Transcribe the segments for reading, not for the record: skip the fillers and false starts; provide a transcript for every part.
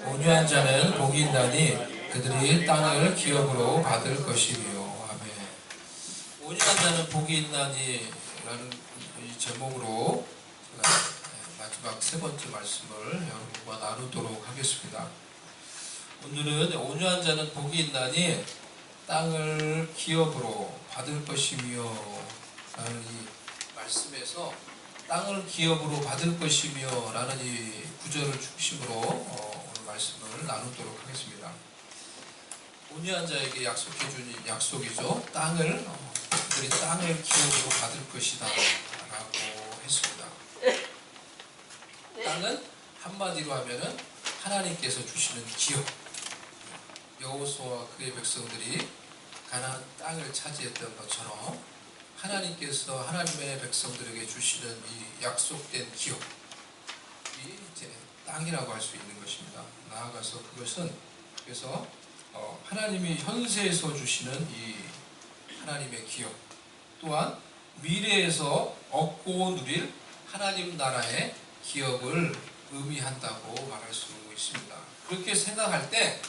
온유한 자는 복이 있나니 그들이 땅을 기업으로 받을 것이며. 아멘. 온유한 자는 복이 있나니 라는 이 제목으로 제가 마지막 세 번째 말씀을 여러분과 나누도록 하겠습니다. 오늘은 온유한 자는 복이 있나니 땅을 기업으로 받을 것이며 라는 이 말씀에서 땅을 기업으로 받을 것이며 라는 이 구절을 중심으로 오늘 말씀을 나누도록 하겠습니다. 온유한 자에게 약속해 준 약속이죠. 그들이 땅을 기업으로 받을 것이다 라고 했습니다. 땅은 한마디로 하면은 하나님께서 주시는 기업. 여호수아와 그의 백성들이 가나안 땅을 차지했던 것처럼 하나님께서 하나님의 백성들에게 주시는 이 약속된 기업이 이제 땅이라고 할 수 있는 것입니다. 나아가서 그것은 그래서 하나님이 현세에서 주시는 이 하나님의 기업, 또한 미래에서 얻고 누릴 하나님 나라의 기업을 의미한다고 말할 수 있습니다. 그렇게 생각할 때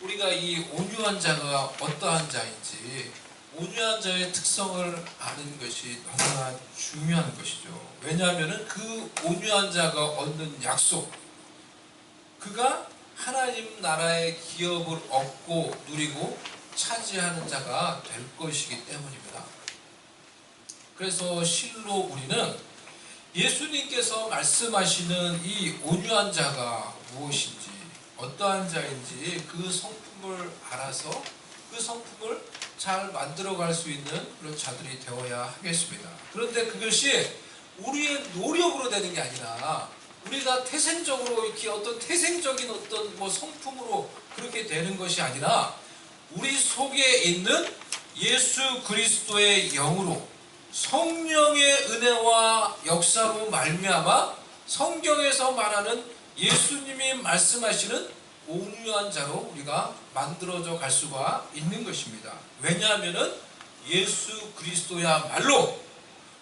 우리가 이 온유한 자가 어떠한 자인지, 온유한 자의 특성을 아는 것이 너무나 중요한 것이죠. 왜냐하면 그 온유한 자가 얻는 약속, 그가 하나님 나라의 기업을 얻고 누리고 차지하는 자가 될 것이기 때문입니다. 그래서 실로 우리는 예수님께서 말씀하시는 이 온유한 자가 무엇인지, 어떠한 자인지 그 성품을 알아서 그 성품을 잘 만들어갈 수 있는 그런 자들이 되어야 하겠습니다. 그런데 그것이 우리의 노력으로 되는 게 아니라 우리가 태생적으로 이렇게 어떤 태생적인 어떤 성품으로 그렇게 되는 것이 아니라 우리 속에 있는 예수 그리스도의 영으로 성령의 은혜와 역사로 말미암아 성경에서 말하는 예수님이 말씀하시는 온유한 자로 우리가 만들어져 갈 수가 있는 것입니다. 왜냐하면 예수 그리스도야말로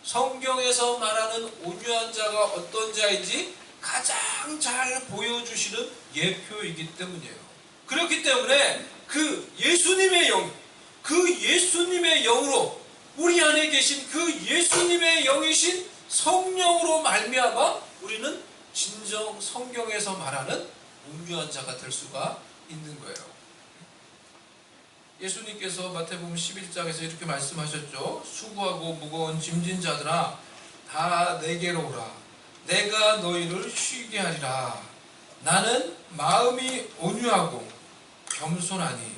성경에서 말하는 온유한 자가 어떤 자인지 가장 잘 보여주시는 예표이기 때문이에요. 그렇기 때문에 그 예수님의 영, 그 예수님의 영으로 우리 안에 계신 그 예수님의 영이신 성령으로 말미암아 우리는 진정 성경에서 말하는 온유한 자가 될 수가 있는 거예요. 예수님께서 마태복음 11장에서 이렇게 말씀하셨죠. 수고하고 무거운 짐진 자들아 다 내게로 오라. 내가 너희를 쉬게 하리라. 나는 마음이 온유하고 겸손하니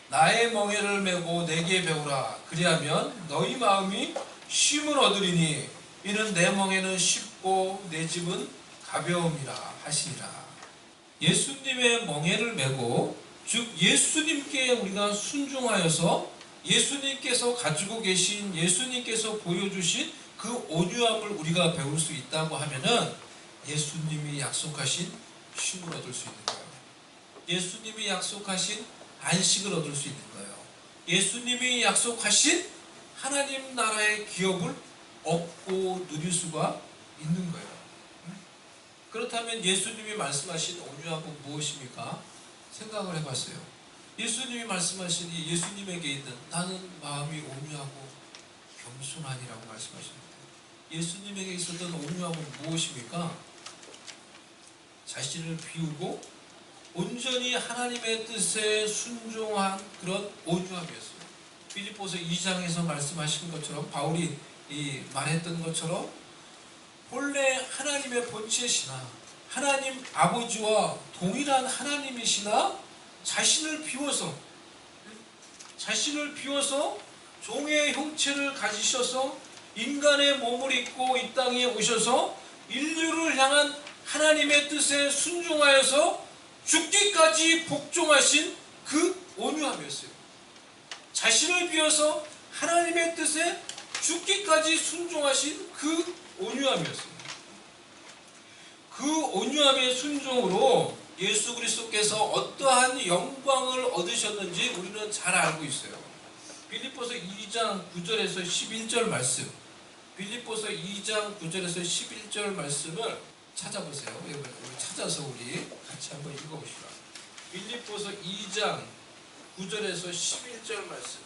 나의 멍에를 메고 내게 배우라. 그리하면 너희 마음이 쉼을 얻으리니 이는 내 멍에는 쉽고 내 짐은 가벼움이라 하시니라. 예수님의 멍에를 메고, 즉 예수님께 우리가 순종하여서 예수님께서 가지고 계신, 예수님께서 보여주신 그 온유함을 우리가 배울 수 있다고 하면은 예수님이 약속하신 쉼을 얻을 수 있는 거예요. 예수님이 약속하신 안식을 얻을 수 있는 거예요. 예수님이 약속하신 하나님 나라의 기업을 얻고 누릴 수가 있는 거예요. 그렇다면 예수님이 말씀하신 온유함은 무엇입니까? 생각을 해봤어요. 예수님이 말씀하신 이 예수님에게 있는 나는 마음이 온유하고 겸손하니라고 말씀하십니다. 예수님에게 있었던 온유함은 무엇입니까? 자신을 비우고 온전히 하나님의 뜻에 순종한 그런 온유함이었어요. 빌립보서 2장에서 말씀하신 것처럼, 바울이 말했던 것처럼 본래 하나님의 본체시나 하나님 아버지와 동일한 하나님이시나 자신을 비워서 종의 형체를 가지셔서 인간의 몸을 입고 이 땅에 오셔서 인류를 향한 하나님의 뜻에 순종하여서 죽기까지 복종하신 그 온유함이었어요. 자신을 비워서 하나님의 뜻에 죽기까지 순종하신 그 온유함이었습니다. 그 온유함의 순종으로 예수 그리스도께서 어떠한 영광을 얻으셨는지 우리는 잘 알고 있어요. 빌립보서 2장 9절에서 11절 말씀, 빌립보서 2장 9절에서 11절 말씀을 찾아보세요. 여러분 찾아서 우리 같이 한번 읽어봅시다. 빌립보서 2장 9절에서 11절 말씀.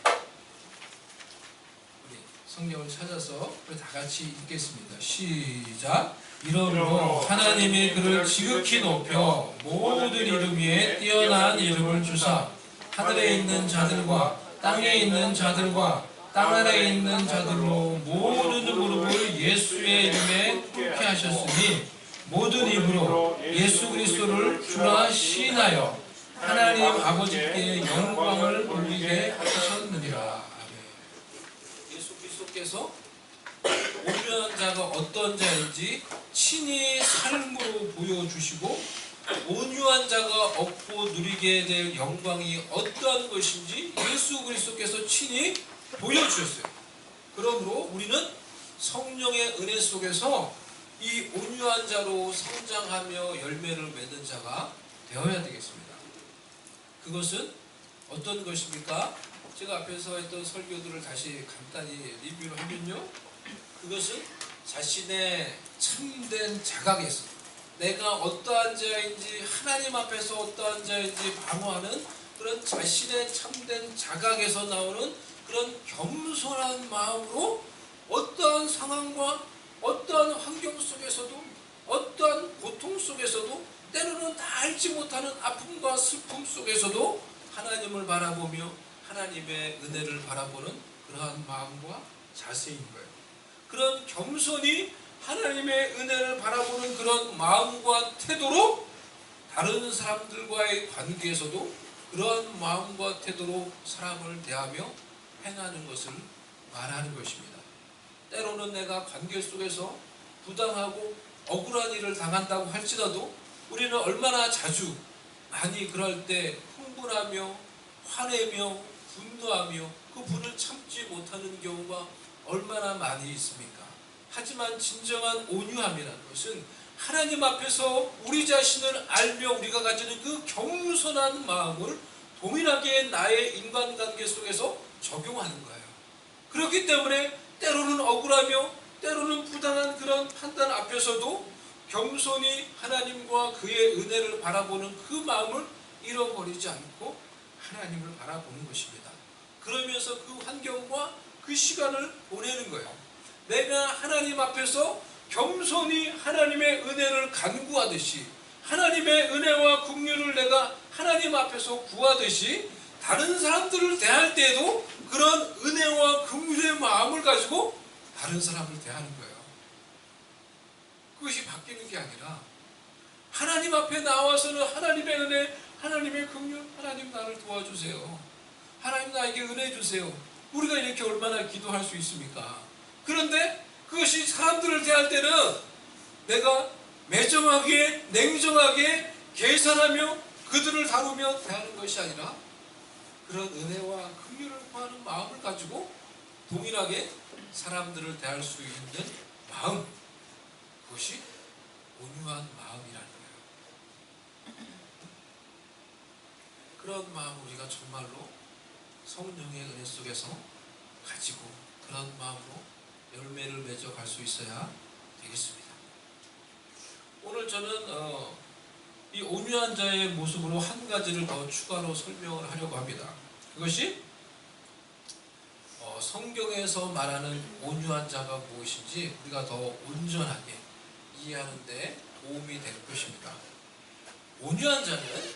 우리 성경을 찾아서 우리 다 같이 읽겠습니다. 시작. 이러므로 하나님이 그를 지극히 높여 모든 이름 위에 뛰어난 이름을 주사 하늘에 있는 자들과 땅에 있는 자들과 땅 아래에 있는 자들로 모든 무릎을 예수의 이름에 꿇게 하셨으니 모든 입으로 예수 그리스도를 주라 시인하여 하나님 아버지께 영광을 돌리게 하셨느니라. 예수 그리스도께서 온유한 자가 어떤 자인지 친히 삶으로 보여주시고 온유한 자가 얻고 누리게 될 영광이 어떠한 것인지 예수 그리스도께서 친히 보여주셨어요. 그러므로 우리는 성령의 은혜 속에서 이 온유한 자로 성장하며 열매를 맺는 자가 되어야 되겠습니다. 그것은 어떤 것입니까? 제가 앞에서 했던 설교들을 다시 간단히 리뷰를 하면요, 그것은 자신의 참된 자각에서 내가 어떠한 자인지 하나님 앞에서 어떠한 자인지 방어하는 그런 자신의 참된 자각에서 나오는 그런 겸손한 마음으로 어떠한 상황과 어떠한 환경 속에서도 어떠한 고통 속에서도 때로는 다 알지 못하는 아픔과 슬픔 속에서도 하나님을 바라보며 하나님의 은혜를 바라보는 그러한 마음과 자세인 거예요. 그런 겸손히 하나님의 은혜를 바라보는 그런 마음과 태도로 다른 사람들과의 관계에서도 그러한 마음과 태도로 사람을 대하며 행하는 것을 말하는 것입니다. 때로는 내가 관계 속에서 부당하고 억울한 일을 당한다고 할지라도 우리는 얼마나 자주 많이 그럴 때 흥분하며 화내며 분노하며 그 분을 참지 못하는 경우가 얼마나 많이 있습니까? 하지만 진정한 온유함이라는 것은 하나님 앞에서 우리 자신을 알며 우리가 가지는 그 겸손한 마음을 동일하게 나의 인간관계 속에서 적용하는 거예요. 그렇기 때문에 때로는 억울하며 때로는 부당한 그런 판단 앞에서도 겸손히 하나님과 그의 은혜를 바라보는 그 마음을 잃어버리지 않고 하나님을 바라보는 것입니다. 그러면서 그 환경과 그 시간을 보내는 거예요. 내가 하나님 앞에서 겸손히 하나님의 은혜를 간구하듯이 하나님의 은혜와 긍휼을 내가 하나님 앞에서 구하듯이 다른 사람들을 대할 때에도 그런 은혜와 긍휼의 마음을 가지고 다른 사람을 대하는 거예요. 그것이 바뀌는 게 아니라 하나님 앞에 나와서는 하나님의 은혜, 하나님의 긍휼, 하나님 나를 도와주세요. 하나님 나에게 은혜 주세요. 우리가 이렇게 얼마나 기도할 수 있습니까? 그런데 그것이 사람들을 대할 때는 내가 매정하게 냉정하게 계산하며 그들을 다루며 대하는 것이 아니라 그런 은혜와 긍휼을 구하는 마음을 가지고 동일하게 사람들을 대할 수 있는 마음, 그것이 온유한 마음이라는 거예요. 그런 마음을 우리가 정말로 성령의 은혜 속에서 가지고 그런 마음으로 열매를 맺어갈 수 있어야 되겠습니다. 오늘 저는 이 온유한 자의 모습으로 한 가지를 더 추가로 설명을 하려고 합니다. 그것이 성경에서 말하는 온유한 자가 무엇인지 우리가 더 온전하게 이해하는 데 도움이 될 것입니다. 온유한 자는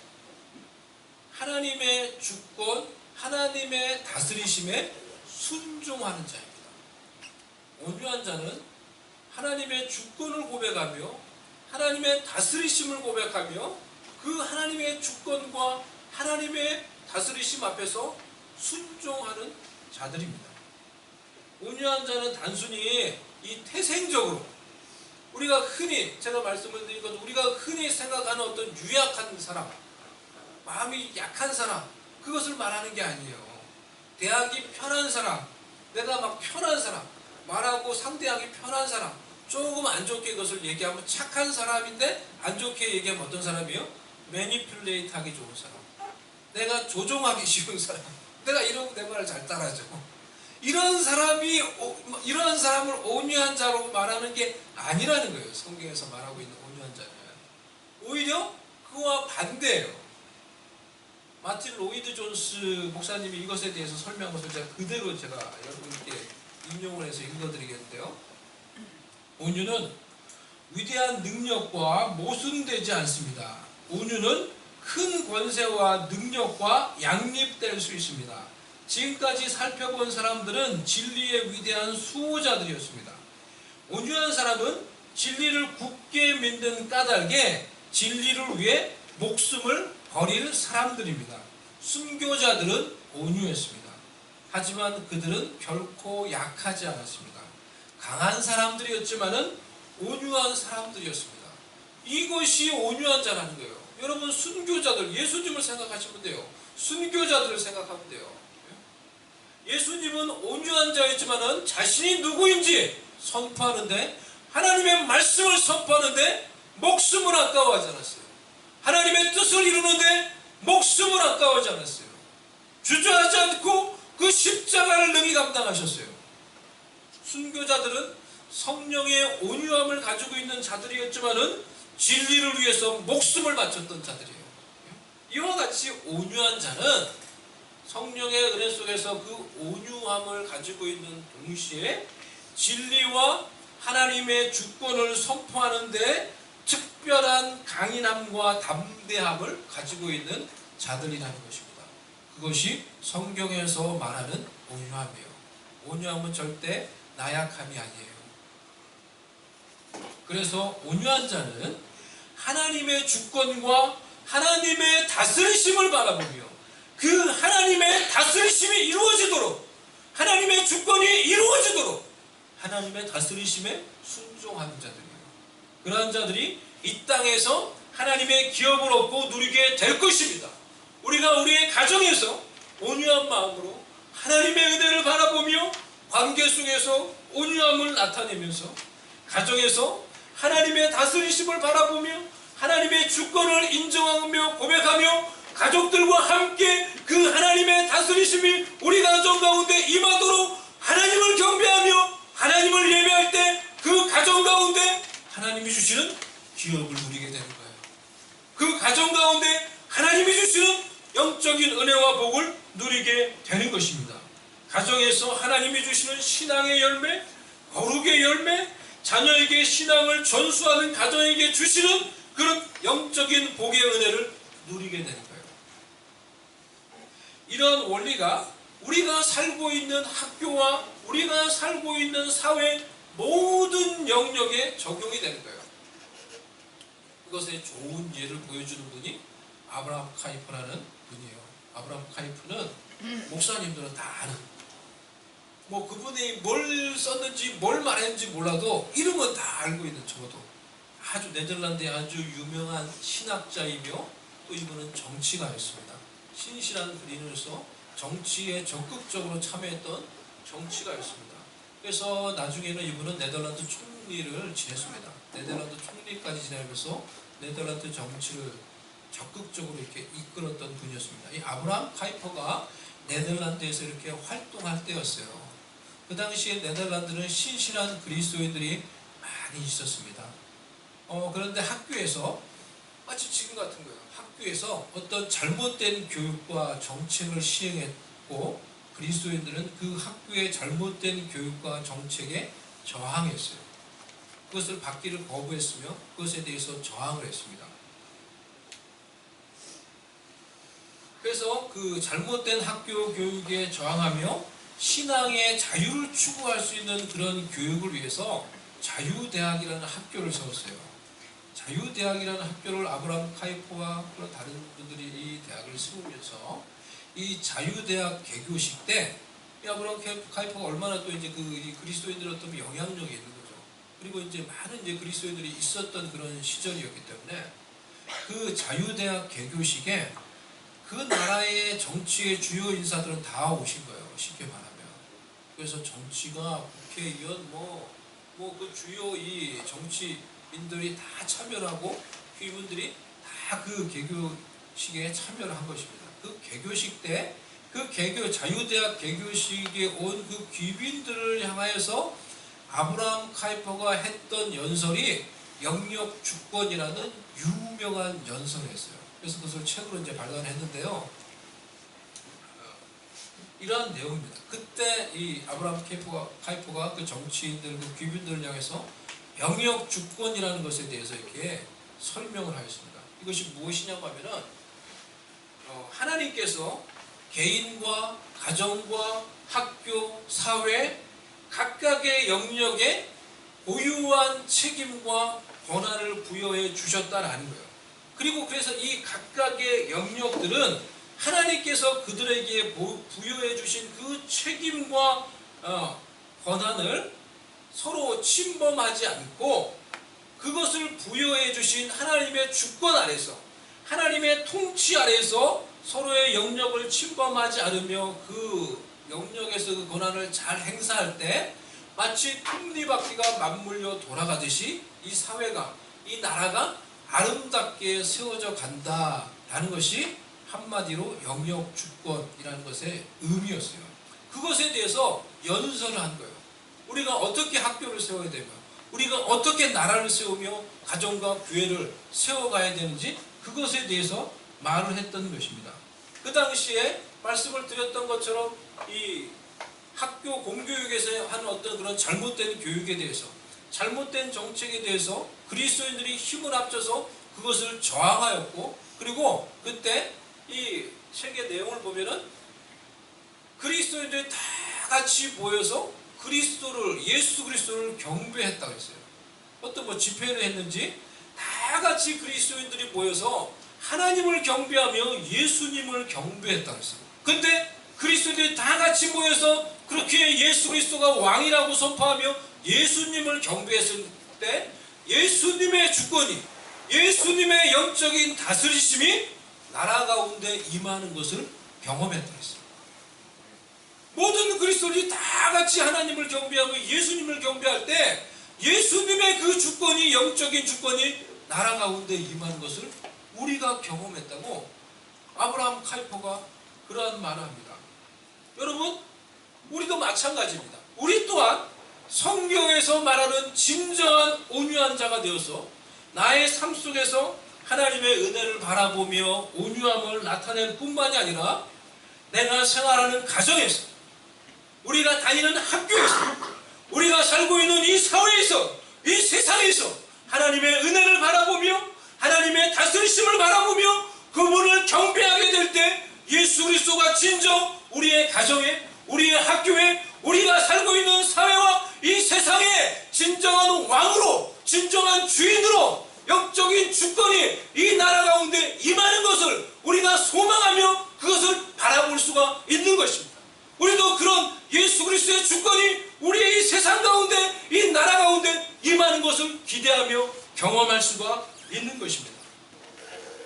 하나님의 주권, 하나님의 다스리심에 순종하는 자입니다. 온유한 자는 하나님의 주권을 고백하며 하나님의 다스리심을 고백하며 그 하나님의 주권과 하나님의 다스리심 앞에서 순종하는 자들입니다. 온유한 자는 단순히 이 태생적으로 우리가 흔히 제가 말씀을 드린 것 우리가 흔히 생각하는 어떤 유약한 사람, 마음이 약한 사람, 그것을 말하는 게 아니에요. 대하기 편한 사람, 내가 막 편한 사람, 말하고 상대하기 편한 사람, 조금 안 좋게 그것을 얘기하면 착한 사람인데 안 좋게 얘기하면 어떤 사람이에요? 매니플레이트 하기 좋은 사람, 내가 조종하기 쉬운 사람, 내가 이러고 내 말을 잘 따라줘. 이런 사람을 온유한 자로 말하는 게 아니라는 거예요. 성경에서 말하고 있는 온유한 자는 오히려 그와 반대예요. 마틴 로이드 존스 목사님이 이것에 대해서 설명한 것을 제가 여러분께 인용을 해서 읽어드리겠는데요. 온유는 위대한 능력과 모순되지 않습니다. 온유는 큰 권세와 능력과 양립될 수 있습니다. 지금까지 살펴본 사람들은 진리의 위대한 수호자들이었습니다. 온유한 사람은 진리를 굳게 믿는 까닭에 진리를 위해 목숨을 버릴 사람들입니다. 순교자들은 온유했습니다. 하지만 그들은 결코 약하지 않았습니다. 강한 사람들이었지만은 온유한 사람들이었습니다. 이것이 온유한 자라는 거예요. 여러분, 순교자들, 예수님을 생각하시면 돼요. 순교자들을 생각하면 돼요. 예수님은 온유한 자였지만은 자신이 누구인지 선포하는데, 하나님의 말씀을 선포하는데 목숨을 아까워하지 않았어요. 하나님의 뜻을 이루는데 목숨을 아까워하지 않았어요. 주저하지 않고 그 십자가를 능히 감당하셨어요. 순교자들은 성령의 온유함을 가지고 있는 자들이었지만은 진리를 위해서 목숨을 바쳤던 자들이에요. 이와 같이 온유한 자는 성령의 은혜 속에서 그 온유함을 가지고 있는 동시에 진리와 하나님의 주권을 선포하는데 특별한 강인함과 담대함을 가지고 있는 자들이라는 것입니다. 그것이 성경에서 말하는 온유함이에요. 온유함은 절대 나약함이 아니에요. 그래서 온유한 자는 하나님의 주권과 하나님의 다스리심을 바라보며 그 하나님의 다스리심이 이루어지도록, 하나님의 주권이 이루어지도록 하나님의 다스리심에 순종하는 자들이에요. 그러한 자들이 이 땅에서 하나님의 기업을 얻고 누리게 될 것입니다. 우리가 우리의 가정에서 온유한 마음으로 하나님의 은혜를 바라보며 관계 속에서 온유함을 나타내면서, 가정에서 하나님의 다스리심을 바라보며 하나님의 주권을 인정하며 고백하며 가족들과 함께 그 하나님의 다스리심이 우리 가정 가운데 임하도록 하나님을 경배하며 하나님을 예배할 때 그 가정 가운데 하나님이 주시는 기업을 누리게 되는 거예요. 그 가정 가운데 하나님이 주시는 영적인 은혜와 복을 누리게 되는 것입니다. 가정에서 하나님이 주시는 신앙의 열매, 거룩의 열매, 자녀에게 신앙을 전수하는 가정에게 주시는 그런 영적인 복의 은혜를 누리게 되는 거예요. 이런 원리가 우리가 살고 있는 학교와 우리가 살고 있는 사회 모든 영역에 적용이 되는 거예요. 그것의 좋은 예를 보여주는 분이 아브라함 카이프라는 분이에요. 아브라함 카이프는 목사님들은 다 아는, 그분이 뭘 썼는지 뭘 말했는지 몰라도 이름은 다 알고 있는, 적어도 아주 네덜란드의 아주 유명한 신학자이며 또 이분은 정치가였습니다. 신실한 그리스도인으로서 정치에 적극적으로 참여했던 정치가였습니다. 그래서 나중에는 이분은 네덜란드 총리를 지냈습니다. 네덜란드 총리까지 지내면서 네덜란드 정치를 적극적으로 이렇게 이끌었던 분이었습니다. 이 아브라함 카이퍼가 네덜란드에서 이렇게 활동할 때였어요. 그 당시에 네덜란드는 신실한 그리스도인들이 많이 있었습니다. 그런데 학교에서 마치 지금 같은 거예요. 학교에서 어떤 잘못된 교육과 정책을 시행했고 그리스도인들은 그 학교의 잘못된 교육과 정책에 저항했어요. 그것을 받기를 거부했으며 그것에 대해서 저항을 했습니다. 그래서 그 잘못된 학교 교육에 저항하며 신앙의 자유를 추구할 수 있는 그런 교육을 위해서 자유대학이라는 학교를 세웠어요. 자유대학이라는 학교를 아브라함 카이퍼와 그런 다른 분들이 이 대학을 세우면서 이 자유대학 개교식 때 아브라함 카이퍼가 얼마나 또 이제 그 그리스도인들의 어떤 영향력이 있는 거죠. 그리고 이제 많은 이제 그리스도인들이 있었던 그런 시절이었기 때문에 그 자유대학 개교식에 그 나라의 정치의 주요 인사들은 다 오신 거예요. 쉽게 말하면. 그래서 정치가 국회의원 그 주요 이 정치인들이 다 참여를 하고 이분들이 다 그 개교식에 참여를 한 것입니다. 그 개교식 때 그 자유대학 개교식에 온 그 귀빈들을 향하여서 아브라함 카이퍼가 했던 연설이 영역 주권이라는 유명한 연설을 했어요. 그래서 그것을 책으로 이제 발간했는데요. 이러한 내용입니다. 그때 이 아브라함 카이퍼가 그 정치인들, 그 귀빈들을 향해서 영역 주권이라는 것에 대해서 이렇게 설명을 하였습니다. 이것이 무엇이냐고 하면은 하나님께서 개인과 가정과 학교, 사회 각각의 영역에 고유한 책임과 권한을 부여해 주셨다는 거예요. 그리고 그래서 이 각각의 영역들은 하나님께서 그들에게 부여해 주신 그 책임과 권한을 서로 침범하지 않고 그것을 부여해 주신 하나님의 주권 아래서, 하나님의 통치 아래서 서로의 영역을 침범하지 않으며 그 영역에서 그 권한을 잘 행사할 때 마치 톱니바퀴가 맞물려 돌아가듯이 이 사회가, 이 나라가 아름답게 세워져 간다라는 것이 한마디로 영역 주권이라는 것의 의미였어요. 그것에 대해서 연설을 한 거예요. 우리가 어떻게 학교를 세워야 되며, 우리가 어떻게 나라를 세우며 가정과 교회를 세워가야 되는지 그것에 대해서 말을 했던 것입니다. 그 당시에 말씀을 드렸던 것처럼 이 학교 공교육에서 하는 어떤 그런 잘못된 교육에 대해서, 잘못된 정책에 대해서 그리스도인들이 힘을 합쳐서 그것을 저항하였고, 그리고 그때 이 책의 내용을 보면은 그리스도인들이 다 같이 모여서 예수 그리스도를 경배했다고 했어요. 어떤 집회를 했는지 다 같이 그리스도인들이 모여서 하나님을 경배하며 예수님을 경배했다고 했어요. 근데 그리스도인들이 다 같이 모여서 그렇게 예수 그리스도가 왕이라고 선포하며 예수님을 경배했을 때 예수님의 주권이, 예수님의 영적인 다스리심이 나라 가운데 임하는 것을 경험했다고 했어요. 모든 그리스도인이 다 같이 하나님을 경배하고 예수님을 경배할 때 예수님의 그 주권이, 영적인 주권이 나라 가운데 임하는 것을 우리가 경험했다고 아브라함 카이퍼가 그러한 말을 합니다. 여러분, 우리도 마찬가지입니다. 우리 또한 성경에서 말하는 진정한 온유한 자가 되어서 나의 삶 속에서 하나님의 은혜를 바라보며 온유함을 나타낼 뿐만이 아니라 내가 생활하는 가정에서, 우리가 다니는 학교에서, 우리가 살고 있는 이 사회에서, 이 세상에서 하나님의 은혜를 바라보며 하나님의 다스리심을 바라보며 그분을 경배하게 될 때 예수 그리스도가 진정 우리의 가정에, 우리의 학교에, 우리가 살고 있는 사회와 이 세상에 진정한 왕으로, 진정한 주인으로 영적인 주권이 이 나라 가운데 임하는 것을 우리가 소망하며 그것을 바라볼 수가 있는 것입니다. 우리도 그런 예수 그리스도의 주권이 우리의 이 세상 가운데, 이 나라 가운데 임하는 것을 기대하며 경험할 수가 있는 것입니다.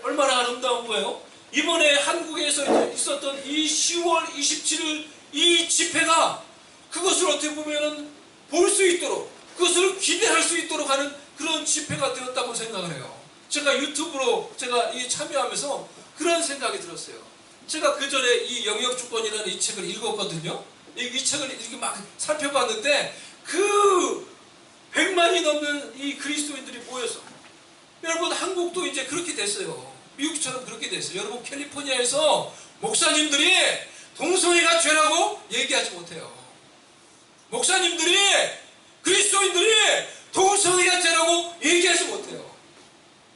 얼마나 아름다운 거예요? 이번에 한국에서 있었던 이 10월 27일 이 집회가 그것을 어떻게 보면은 볼 수 있도록, 그것을 기대할 수 있도록 하는 그런 집회가 되었다고 생각을 해요. 제가 유튜브로 참여하면서 그런 생각이 들었어요. 제가 그 전에 이 영역주권이라는 이 책을 읽었거든요. 이 책을 이렇게 막 살펴봤는데 그 100만이 넘는 이 그리스도인들이 모여서, 여러분 한국도 이제 그렇게 됐어요. 미국처럼 그렇게 됐어요. 여러분 캘리포니아에서 목사님들이 동성애가 죄라고 얘기하지 못해요. 목사님들이, 그리스도인들이 동성애가 죄라고 얘기하지 못해요.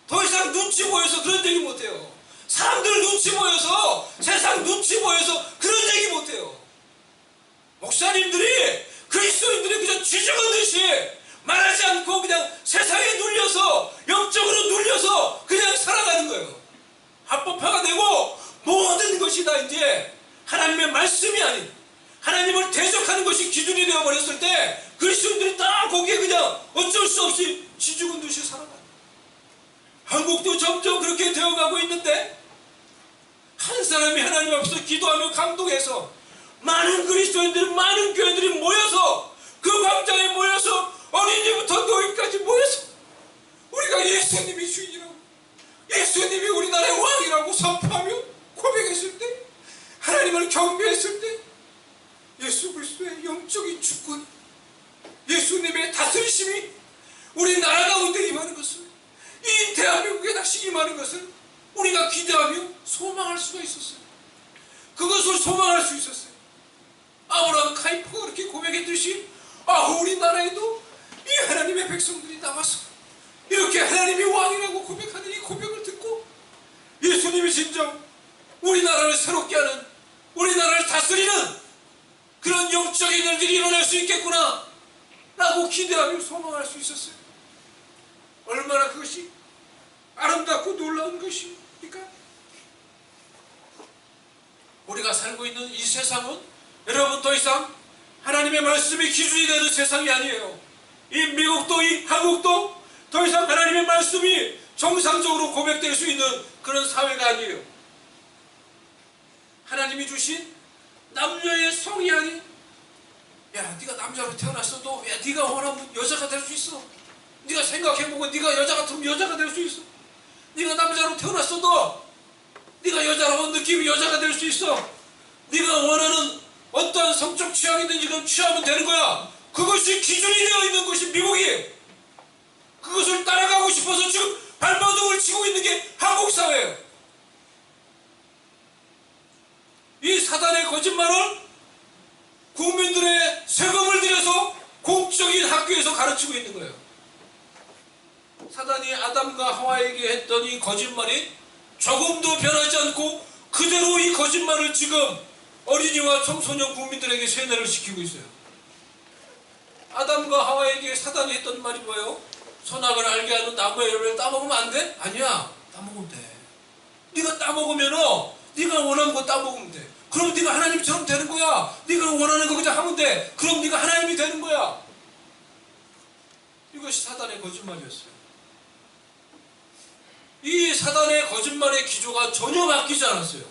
더 이상 눈치 보여서 그런 얘기 못해요. 사람들 눈치 보여서, 세상 눈치 보여서 그런 얘기 못해요. 목사님들이, 그리스도인들이 그냥 쥐죽은 듯이 말하지 않고 그냥 세상에 눌려서, 영적으로 눌려서 그냥 살아가는 거예요. 합법화가 되고 모든 것이 다 이제 하나님의 말씀이 아닌 하나님을 대적하는 것이 기준이 되어버렸을 때 그리스도인들이 다 거기에 그냥 어쩔 수 없이 쥐죽은 듯이 살아가요. 한국도 점점 그렇게 되어가고 있는데, 한 사람이 하나님 앞에서 기도하며 감동해서 많은 그리스도인들이, 많은 교회들이 모여서 그 광장에 모여서 어린이부터 노인까지 모여서 우리가 예수님이 주인이라고, 예수님이 우리나라의 왕이라고 선포하며 고백했을 때, 하나님을 경배했을 때 예수 그리스도의 영적인 주권이, 예수님의 다스리심이 우리 나라 가운데 임하는 것을, 이 대한민국에 다시 임하는 것을 우리가 기대하며 소망할 수가 있었어요. 그것을 소망할 수 있었어요. 진정 우리나라를 새롭게 하는, 우리나라를 다스리는 그런 영적인 일들이 일어날 수 있겠구나 라고 기대하며 소망할 수 있었어요. 얼마나 그것이 아름답고 놀라운 것입니까? 우리가 살고 있는 이 세상은 여러분 더 이상 하나님의 말씀이 기준이 되는 세상이 아니에요. 이 미국도 이 한국도 더 이상 하나님의 말씀이 정상적으로 고백될 수 있는 그런 사회가 아니에요. 하나님이 주신 남녀의 성이 아닌, 야 네가 남자로 태어났어도 야 네가 원하면 여자가 될 수 있어. 네가 생각해보고 네가 여자 같으면 여자가 될 수 있어. 네가 남자로 태어났어도 네가 여자라고 느끼면 여자가 될 수 있어. 네가 원하는 어떠한 성적 취향이든지 그럼 취하면 되는 거야. 그것이 기준이 되어 있는 것이 미국이. 그것을 따라가고 싶어서 지금 발버둥을 치고 있는 게 한국 사회예요. 이 사단의 거짓말을 국민들의 세금을 들여서 공적인 학교에서 가르치고 있는 거예요. 사단이 아담과 하와에게 했던 이 거짓말이 조금도 변하지 않고 그대로 이 거짓말을 지금 어린이와 청소년 국민들에게 세뇌를 시키고 있어요. 아담과 하와에게 사단이 했던 말이 뭐예요? 선악을 알게 하는 나무의 열매를 따먹으면 안 돼? 아니야, 따먹으면 돼. 네가 따먹으면은 네가 원하는 거 따먹으면 돼. 그럼 네가 하나님처럼 되는 거야. 네가 원하는 거 그냥 하면 돼. 그럼 네가 하나님이 되는 거야. 이것이 사단의 거짓말이었어요. 이 사단의 거짓말의 기조가 전혀 바뀌지 않았어요.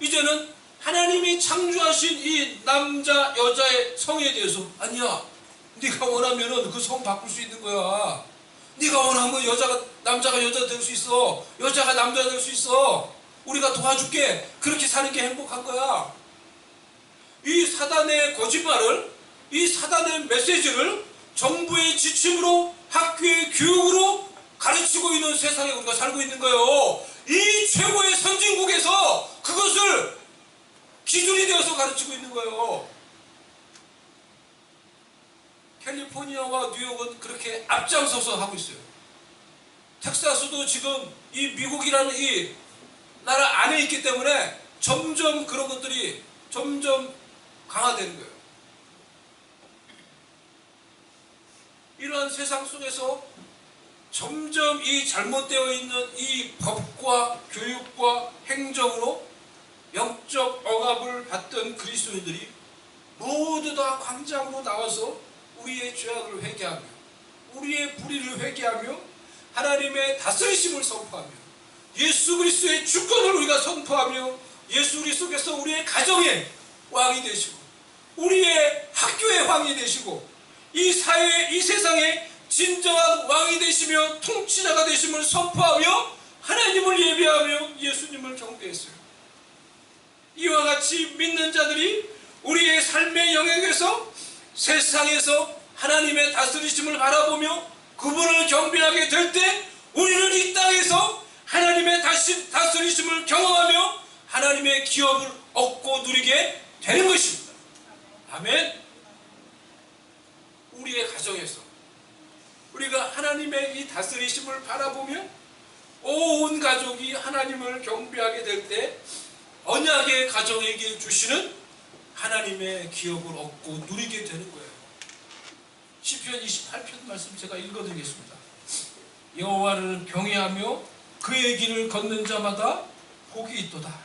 이제는 하나님이 창조하신 이 남자 여자의 성에 대해서 아니야, 네가 원하면은 그 성 바꿀 수 있는 거야. 네가 원하면 남자가 여자 될 수 있어. 여자가 남자 될 수 있어. 우리가 도와줄게. 그렇게 사는 게 행복한 거야. 이 사단의 거짓말을, 이 사단의 메시지를 정부의 지침으로, 학교의 교육으로 가르치고 있는 세상에 우리가 살고 있는 거예요. 이 최고의 선진국에서 그것을 기준이 되어서 가르치고 있는 거예요. 캘리포니아와 뉴욕은 그렇게 앞장서서 하고 있어요. 텍사스도 지금 이 미국이라는 이 나라 안에 있기 때문에 점점 그런 것들이 점점 강화되는 거예요. 이러한 세상 속에서 점점 이 잘못되어 있는 이 법과 교육과 행정으로 영적 억압을 받던 그리스도인들이 모두 다 광장으로 나와서 우리의 죄악을 회개하며 우리의 불의를 회개하며 하나님의 다스리심을 선포하며 예수 그리스도의 주권을 우리가 선포하며 예수 그리스도께서 우리의 가정의 왕이 되시고 우리의 학교의 왕이 되시고 이 사회, 이 세상의 진정한 왕이 되시며 통치자가 되심을 선포하며 하나님을 예배하며 예수님을 경배했어요. 이와 같이 믿는 자들이 우리의 삶의 영역에서 세상에서 하나님의 다스리심을 바라보며 그분을 경배하게 될 때 우리는 이 땅에서 하나님의 다스리심을 경험하며 하나님의 기업을 얻고 누리게 되는 것입니다. 아멘. 우리의 가정에서 우리가 하나님의 이 다스리심을 바라보며 온 가족이 하나님을 경배하게 될 때 언약의 가정에게 주시는 하나님의 기업을 얻고 누리게 되는 거예요. 시편 28편 말씀 제가 읽어드리겠습니다. 여호와를 경외하며 그의 길을 걷는 자마다 복이 있도다.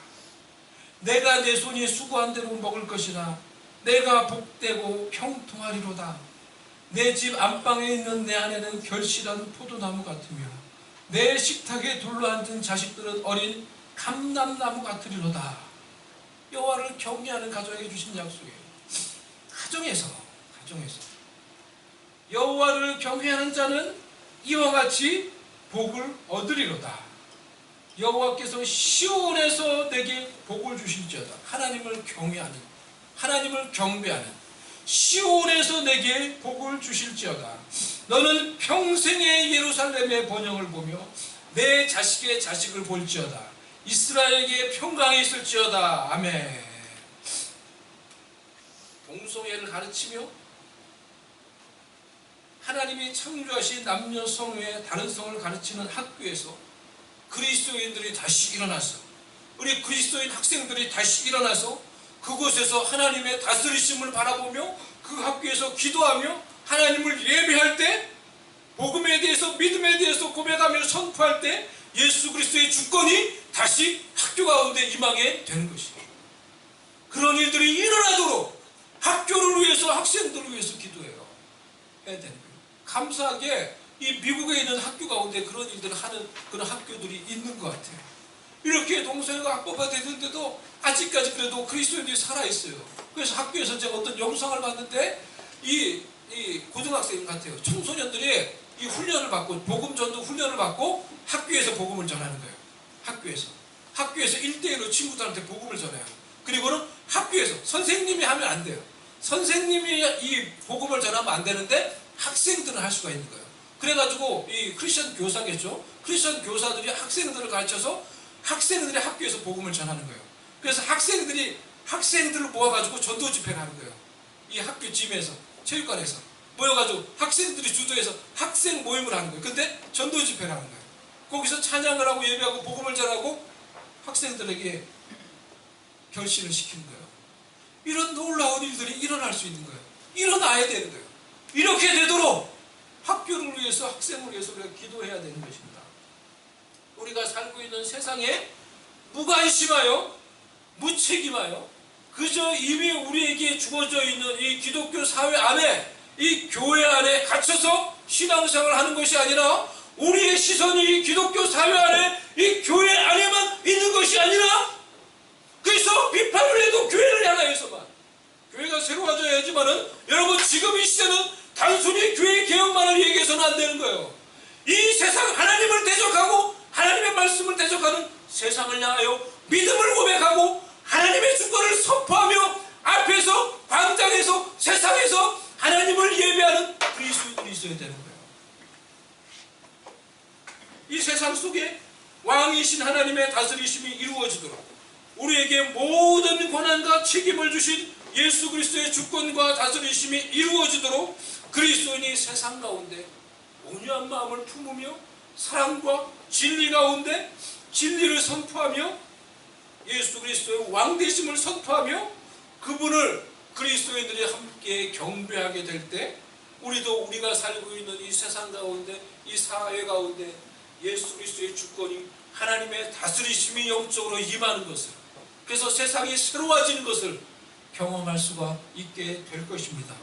내가 내 손이 수고한 대로 먹을 것이라. 내가 복되고 형통하리로다. 내 집 안방에 있는 내 아내는 결실한 포도나무 같으며 내 식탁에 둘러앉은 자식들은 어린 감람나무 같으리로다. 여호와를 경외하는 가정에게 주신 약속이에요. 가정에서 여호와를 경외하는 자는 이와 같이 복을 얻으리로다. 여호와께서 시온에서 내게 복을 주실지어다. 하나님을 경외하는, 하나님을 경배하는 시온에서 내게 복을 주실지어다. 너는 평생의 예루살렘의 번영을 보며 내 자식의 자식을 볼지어다. 이스라엘에게 평강이 있을지어다. 아멘. 동성애를 가르치며 하나님이 창조하신 남녀 성의 다른 성을 가르치는 학교에서 그리스도인들이 다시 일어나서 우리 그리스도인 학생들이 다시 일어나서 그곳에서 하나님의 다스리심을 바라보며 그 학교에서 기도하며 하나님을 예배할 때 복음에 대해서 믿음에 대해서 고백하며 선포할 때 예수 그리스도의 주권이 다시 학교 가운데 임하게 되는 것입니다. 그런 일들이 일어나도록 학교를 위해서 학생들을 위해서 기도해요. 해야 되는 거예요. 감사하게 이 미국에 있는 학교 가운데 그런 일들을 하는 그런 학교들이 있는 것 같아요. 이렇게 동성애가 합법화 되는데도 아직까지 그래도 그리스도인들이 살아있어요. 그래서 학교에서 제가 어떤 영상을 봤는데 이 고등학생 같아요. 청소년들이 이 훈련을 받고 복음 전도 훈련을 받고 학교에서 복음을 전하는 거예요. 학교에서 1대1로 친구들한테 복음을 전해요. 그리고는 학교에서 선생님이 하면 안 돼요. 선생님이 이 복음을 전하면 안 되는데 학생들은 할 수가 있는 거예요. 그래가지고 이 크리스천 교사겠죠. 크리스천 교사들이 학생들을 가르쳐서 학생들이 학교에서 복음을 전하는 거예요. 그래서 학생들을 모아가지고 전도 집회를 하는 거예요. 이 학교 짐에서 체육관에서 모여가지고 학생들이 주도해서 학생 모임을 하는 거예요. 근데 전도 집회를 하는 거예요. 거기서 찬양을 하고 예배하고 복음을 전하고 학생들에게 결실을 시키는 거예요. 이런 놀라운 일들이 일어날 수 있는 거예요. 일어나야 되는 거예요. 이렇게 되도록 학교를 위해서 학생을 위해서 우리가 기도해야 되는 것입니다. 우리가 살고 있는 세상에 무관심하여 무책임하여 그저 이미 우리에게 주어져 있는 이 기독교 사회 안에 이 교회 안에 갇혀서 신앙생활을 하는 것이 아니라 우리의 시선이 기독교 사회 안에 이 교회 안에만 있는 것이 아니라 그래서 비판을 해도 교회를 향하여서만 교회가 새로워져야지만은 여러분 지금 이 시대는 단순히 교회 개혁만을 얘기해서는 안 되는 거예요. 이 세상 하나님을 대적하고 하나님의 말씀을 대적하는 세상을 향하여 믿음을 고백하고 하나님의 주권을 선포하며 앞에서 광장에서 세상에서 하나님을 예배하는 그리스도인들이 있어야 되는 거예요. 이 세상 속에 왕이신 하나님의 다스리심이 이루어지도록 우리에게 모든 권한과 책임을 주신 예수 그리스도의 주권과 다스리심이 이루어지도록 그리스도인이 세상 가운데 온유한 마음을 품으며 사랑과 진리 가운데 진리를 선포하며 예수 그리스도의 왕되심을 선포하며 그분을 그리스도인들이 함께 경배하게 될 때 우리도 우리가 살고 있는 이 세상 가운데 이 사회 가운데 예수 그리스도의 주권이 하나님의 다스리심이 영적으로 임하는 것을 그래서 세상이 새로워지는 것을 경험할 수가 있게 될 것입니다.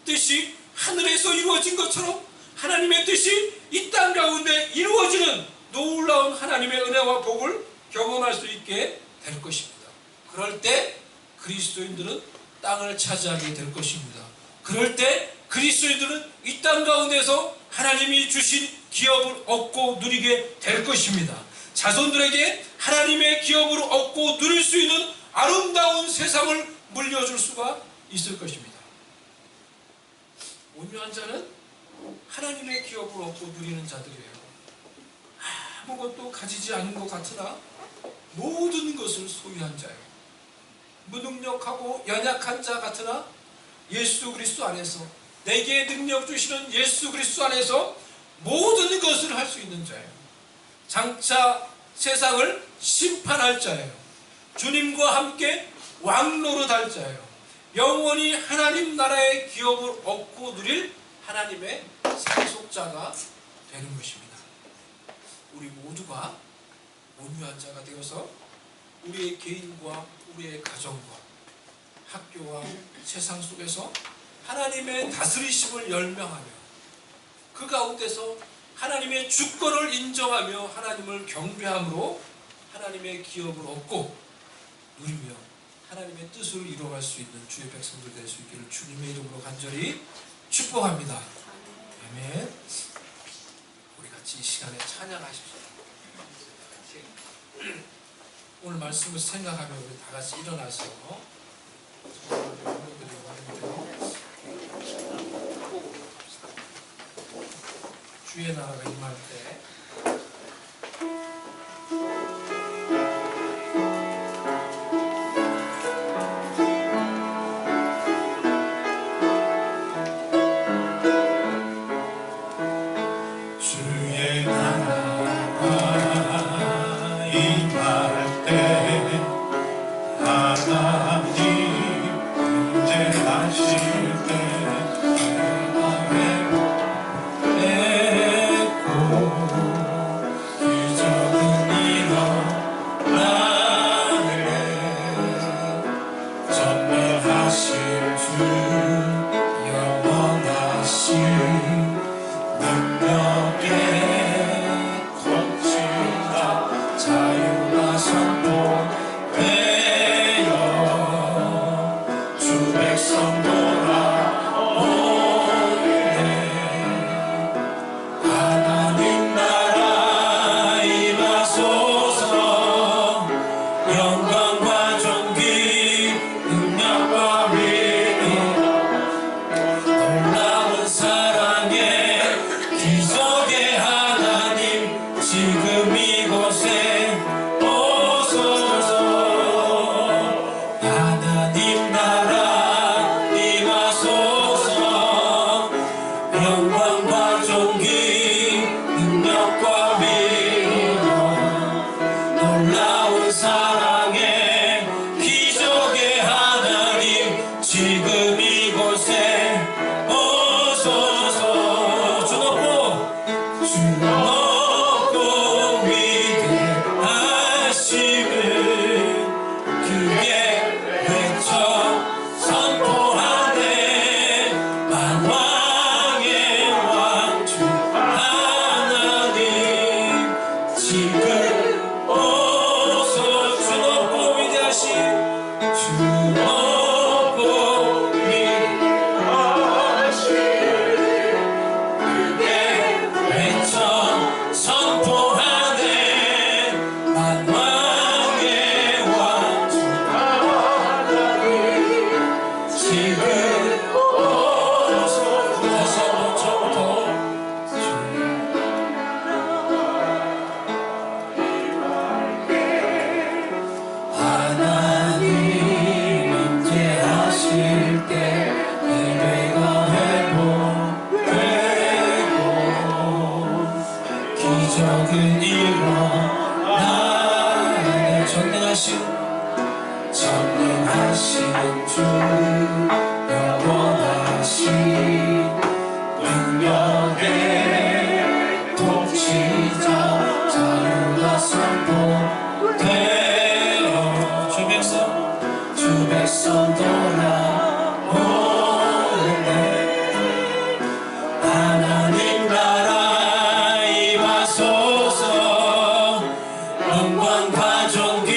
뜻이 하늘에서 이루어진 것처럼 하나님의 뜻이 이 땅 가운데 이루어지는 놀라운 하나님의 은혜와 복을 경험할 수 있게 될 것입니다. 그럴 때 그리스도인들은 땅을 차지하게 될 것입니다. 그럴 때 그리스도인들은 이 땅 가운데서 하나님이 주신 기업을 얻고 누리게 될 것입니다. 자손들에게 하나님의 기업을 얻고 누릴 수 있는 아름다운 세상을 물려줄 수가 있을 것입니다. 온유한 자는 하나님의 기업을 얻고 누리는 자들이에요. 아무것도 가지지 않은 것 같으나 모든 것을 소유한 자예요. 무능력하고 연약한 자 같으나 예수 그리스도 안에서 내게 능력 주시는 예수 그리스도 안에서 모든 것을 할 수 있는 자예요. 장차 세상을 심판할 자예요. 주님과 함께 왕노릇할 자예요. 영원히 하나님 나라의 기업을 얻고 누릴 하나님의 상속자가 되는 것입니다. 우리 모두가 온유한 자가 되어서 우리의 개인과 우리의 가정과 학교와 세상 속에서 하나님의 다스리심을 열명하며 그 가운데서 하나님의 주권을 인정하며 하나님을 경배함으로 하나님의 기업을 얻고 누리며 하나님의 뜻을 이루어갈 수 있는 주의 백성들 될 수 있기를 주님의 이름으로 간절히 축복합니다. 아멘. 우리 같이 이 시간에 찬양하십시오. 오늘 말씀을 생각하며 우리 다 같이 일어나서 주의 나라가 임할 때 주의 나라가 임할 때 전능하신 주 영원하신 능력의 통치자 자유가 선포되어 주 백성 돌아오네. 하나님 나라 임하소서. 영광과 존귀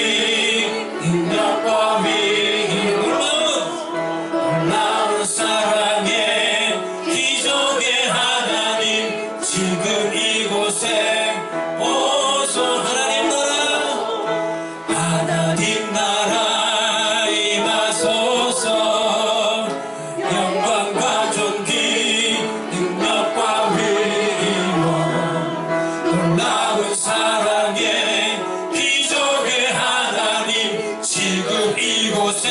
능력과 위임 놀라운 사랑의 기적의 하나님 지금 이곳에 오소. 하나님 나라 임하소서. 영광과 존귀 능력과 위임 놀라운 사랑의 기적의 하나님 지금 이곳에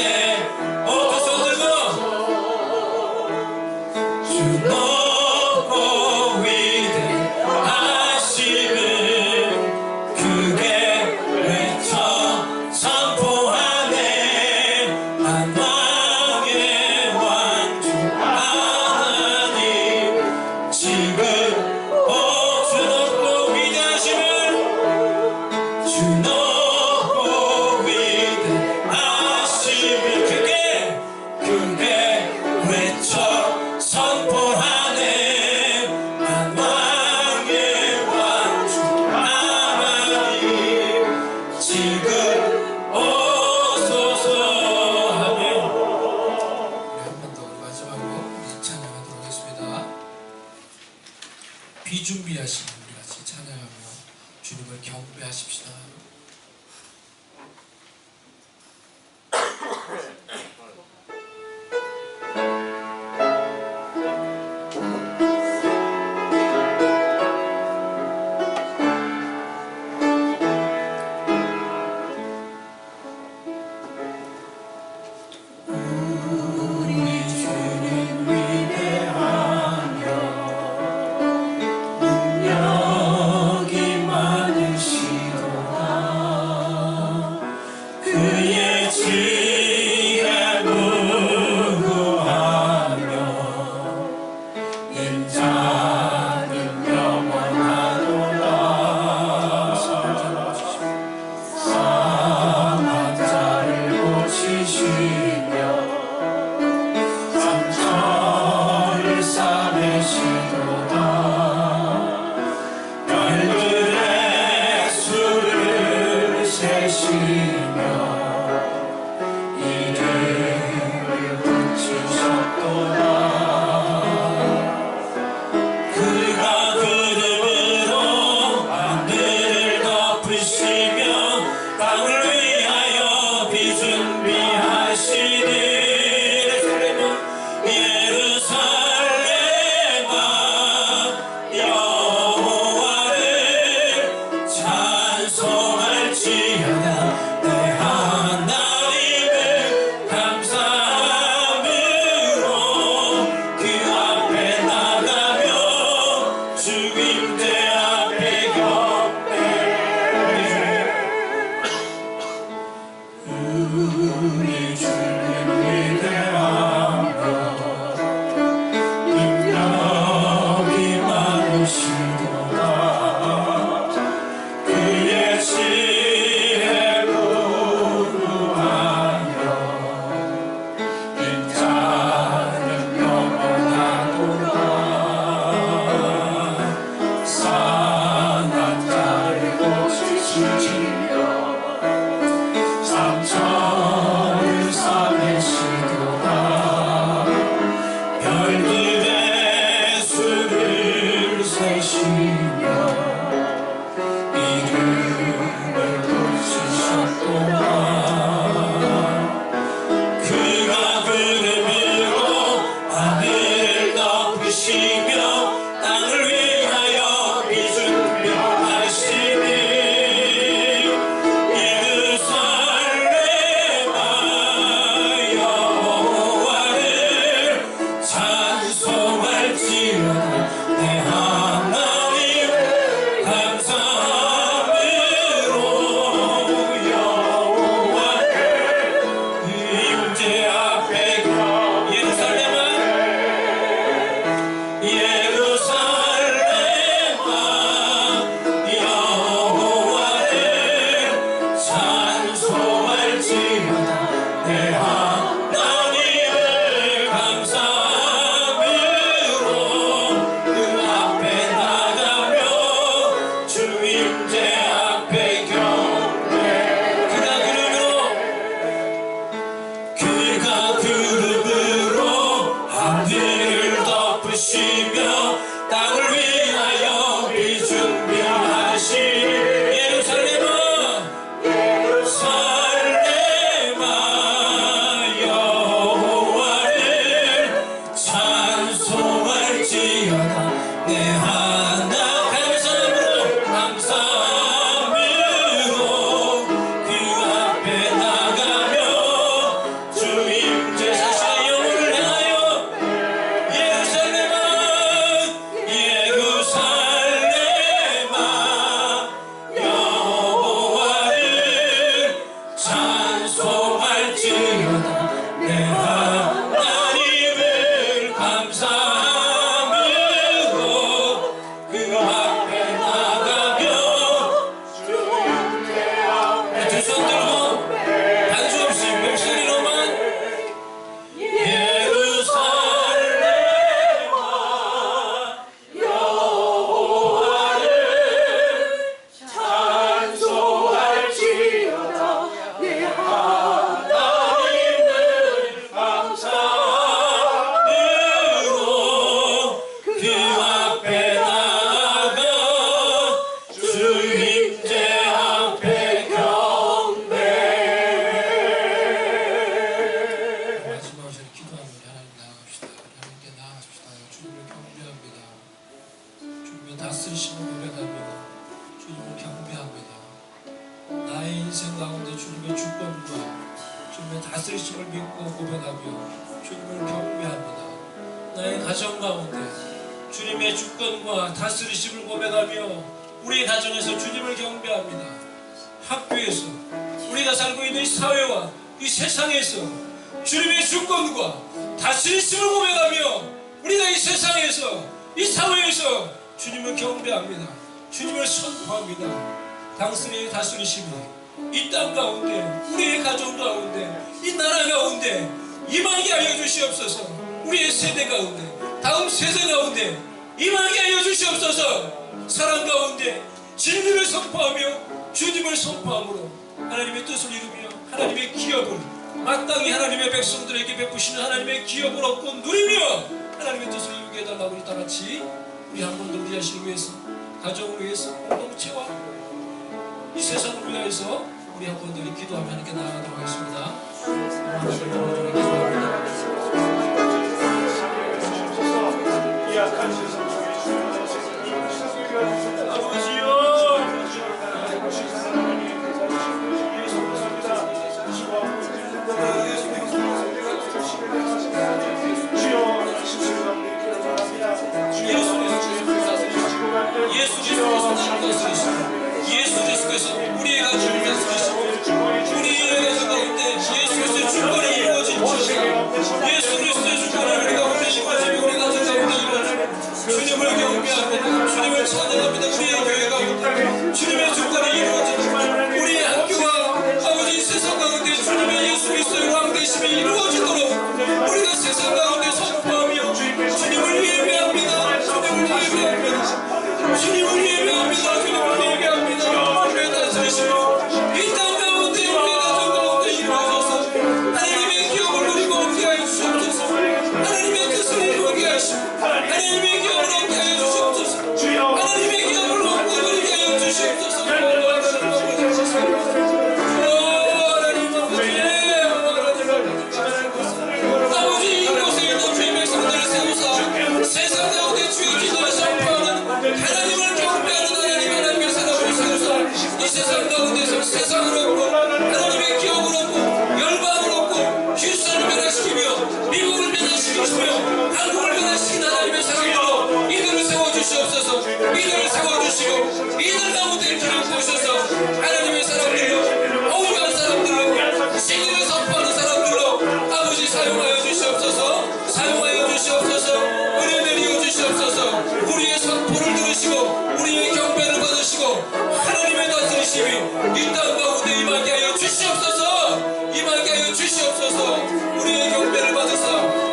주 높고 위대하심을 크게 외쳐 선포하네. 만왕의 왕 주 하나님 지금 주 높고 위대하심을 주 높고 위대하심을 크게 외쳐 선포하네. 만왕의 왕 주 하나님 지금 오소서 하며 한 번 더 마지막으로 찬양하도록 하겠습니다. 비준비하신 우리 같이 찬양하며 주님을 경배하십시다. 우리 주님 위대하며 능력이 많으시도다. 다스리심을 믿고 고백하며 주님을 경배합니다. 나의 가정 가운데 주님의 주권과 다스리심을 고백하며 우리 가정에서 주님을 경배합니다. 학교에서 우리가 살고 있는 이 사회와 이 세상에서 주님의 주권과 다스리심을 고백하며 우리가 이 세상에서 이 사회에서 주님을 경배합니다. 주님을 선포합니다. 당신의 다스리심이 이 땅 가운데 우리의 가정 가운데 이 나라 가운데 임하게 하여 주시옵소서. 우리의 세대 가운데 다음 세대 가운데 임하게 하여 주시옵소서. 사랑 가운데 진리를 선포하며 주님을 선포함으로 하나님의 뜻을 이루며 하나님의 기업을 마땅히 하나님의 백성들에게 베푸시는 하나님의 기업을 얻고 누리며 하나님의 뜻을 이루게 해달라고 우리 다같이 우리 한 번 더 우리 자신을 위해서 가정을 위해서 공동체와 이 세상을 위하여서 우리 한 번 더 기도하며 하나님께 나아가도록 하겠습니다. 하나님을 도와주는 기도합니다. 이 약한 세상 속에 아버지여 예수 그리스도께서 우리의 가정을 다스리시고 우리의 가정 가운데 예수 그리스도의 주권이 이루어진 주 예수 그리스도의 주권이 우리 가운데 이루어지고 우리 가정 가운데 이루어지고 주님을 경배합니다. 주님을 찬양합니다. 우리의 교회 가운데 주님의 주권이 이루어지고 우리의 학교와 아버지 세상 가운데 주님의 예수 그리스도의 왕되심이 이루어지도록 우리가 세상 가운데 선포하며 주님을 예배합니다. 주님을 예배합니다. 주님을 예배합니다. 주님을 예배합니다. 주님의 다스리시고 이 땅 가운데 우리 가정 가운데 이루어져서 하나님의 기업을 누리고 얻게 하여 주시옵소서. 하나님의 뜻을 이루게 하시고 하나님의 기업을 얻게 하여 주시옵소서. 하나님의 기업을 얻고 누리게 하여 주시옵소서. 아버지 이곳에 있는 주의 백성들을 세우사 세상 가운데 주의 기도를 선포하는 하나님을 경배하는 하나님의 사람을 세우사 이 세상 가운데서 세상을 얻고 하나님의 기업을 얻고 열방을 얻고 휴스턴을 변화시키며 미국을 변화시키시며 한국을 변화시킨 하나님의 사람으로 이들을 세워주시옵소서. 이들을 세워주시고 이들 가운데 길을 보셔서 하나님의 사람들로 온유한 사람들로 신기를 선포하는 사람들로 아버지 사용하여 주시옵소서. 사용하여 주시옵소서. 은혜 내리어 주시옵소서. 우리의 선포를 들으시고 우리의 경배를 받으시고 하나님의 다스리심이 이 땅 가운데 임하게 하여 주시옵소서. 임하게 하여 주시옵소서. 우리의 경배를 받으사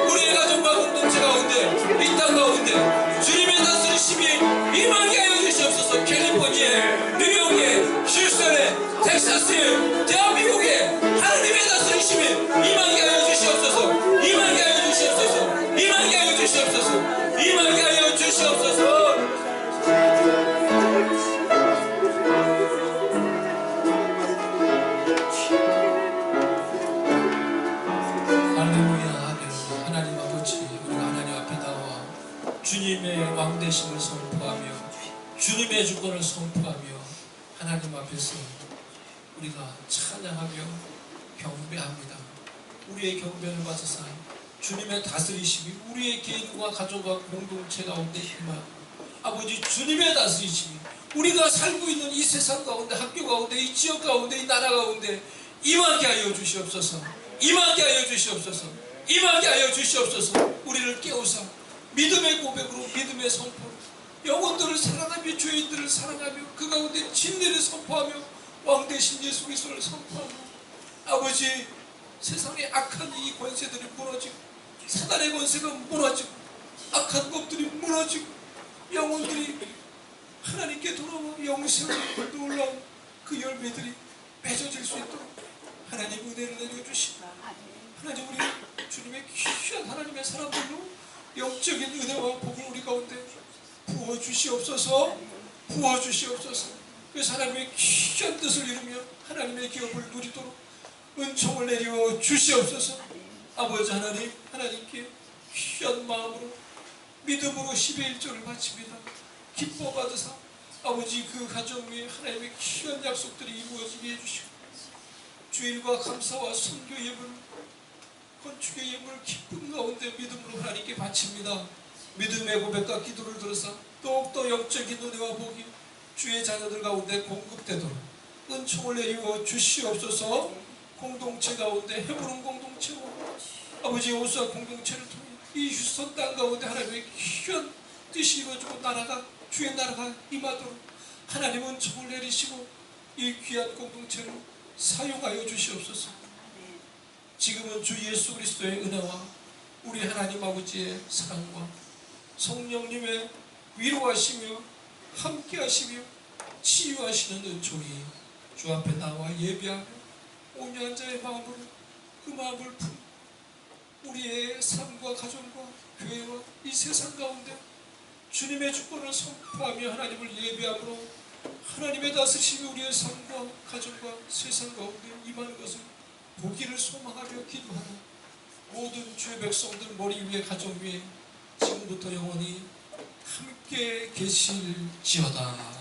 우리의 가정과 공동체 가운데 이 땅 가운데 주님의 다스리심이 임하게 하여 주시옵소서. 캘리포니아에 뉴욕에 휴스턴에 텍사스에 대한민국에 하나님의 다스리심이 임하게 하여 주시옵소서. 임하게 하여 주시옵소서. 임하게 하여 주시옵소서. 임하게 하여 주시옵소서. 할렐루야. 하나님 아버지 우리가 하나님 앞에 나와 주님의 왕되심을 선포하며 주님의 주권을 선포하며 하나님 앞에서 우리가 찬양하며 경배합니다. 우리의 경배를 받으사 주님의 다스리심이 우리의 개인과 가족과 공동체 가운데 임하고 아버지 주님의 다스리심이 우리가 살고 있는 이 세상 가운데 학교 가운데 이 지역 가운데 이 나라 가운데 임하게 하여 주시옵소서. 임하게 하여 주시옵소서. 임하게 하여 주시옵소서. 우리를 깨우사 믿음의 고백으로 믿음의 선포로 영혼들을 사랑하며 죄인들을 사랑하며 그 가운데 진리를 선포하며 왕되신 예수 그리스도를 선포하며 아버지 세상의 악한 이 권세들이 무너지고 사단의 권세가 무너지고 악한 법들이 무너지고 영혼들이 하나님께 돌아와 영생의 놀라운 그 열매들이 맺어질 수 있도록 하나님 은혜를 내려주시고 하나님 우리 주님의 귀한 하나님의 사람들로 영적인 은혜와 복을 우리 가운데 부어주시옵소서. 부어주시옵소서. 그래서 하나님의 귀한 뜻을 이루며 하나님의 기업을 누리도록 은총을 내려 주시옵소서. 아버지 하나님 하나님께 귀한 마음으로 믿음으로 12일 절을 바칩니다. 기뻐 받으사 아버지 그 가정 위에 하나님의 귀한 약속들이 이루어지게 해주시고 주일과 감사와 선교 예물, 건축의 예물 기쁨 가운데 믿음으로 하나님께 바칩니다. 믿음의 고백과 기도를 들어서 더욱더 영적인 은혜와 복이 주의 자녀들 가운데 공급되도록 은총을 내리워 주시옵소서. 공동체 가운데 헤브론 공동체와 아버지의 오수와 공동체를 통해 이 휴선 땅 가운데 하나님의 귀한 뜻이 이루어지고 나라가 주의 나라가 임하도록 하나님 은총을 내리시고 이 귀한 공동체를 사용하여 주시옵소서. 지금은 주 예수 그리스도의 은혜와 우리 하나님 아버지의 사랑과 성령님의 위로하시며 함께하시며 치유하시는 은총이 주 앞에 나와 예배하며 온유한 자의 마음으로 그 마음을 품 우리의 삶과 가정과 교회와 이 세상 가운데 주님의 주권을 선포하며 하나님을 예배함으로 하나님의 다스심이 우리의 삶과 가정과 세상 가운데 임하는 것을 보기를 소망하며 기도하는 모든 주의 백성들 머리 위에 가정 위에 지금부터 영원히 함께 계실지어다.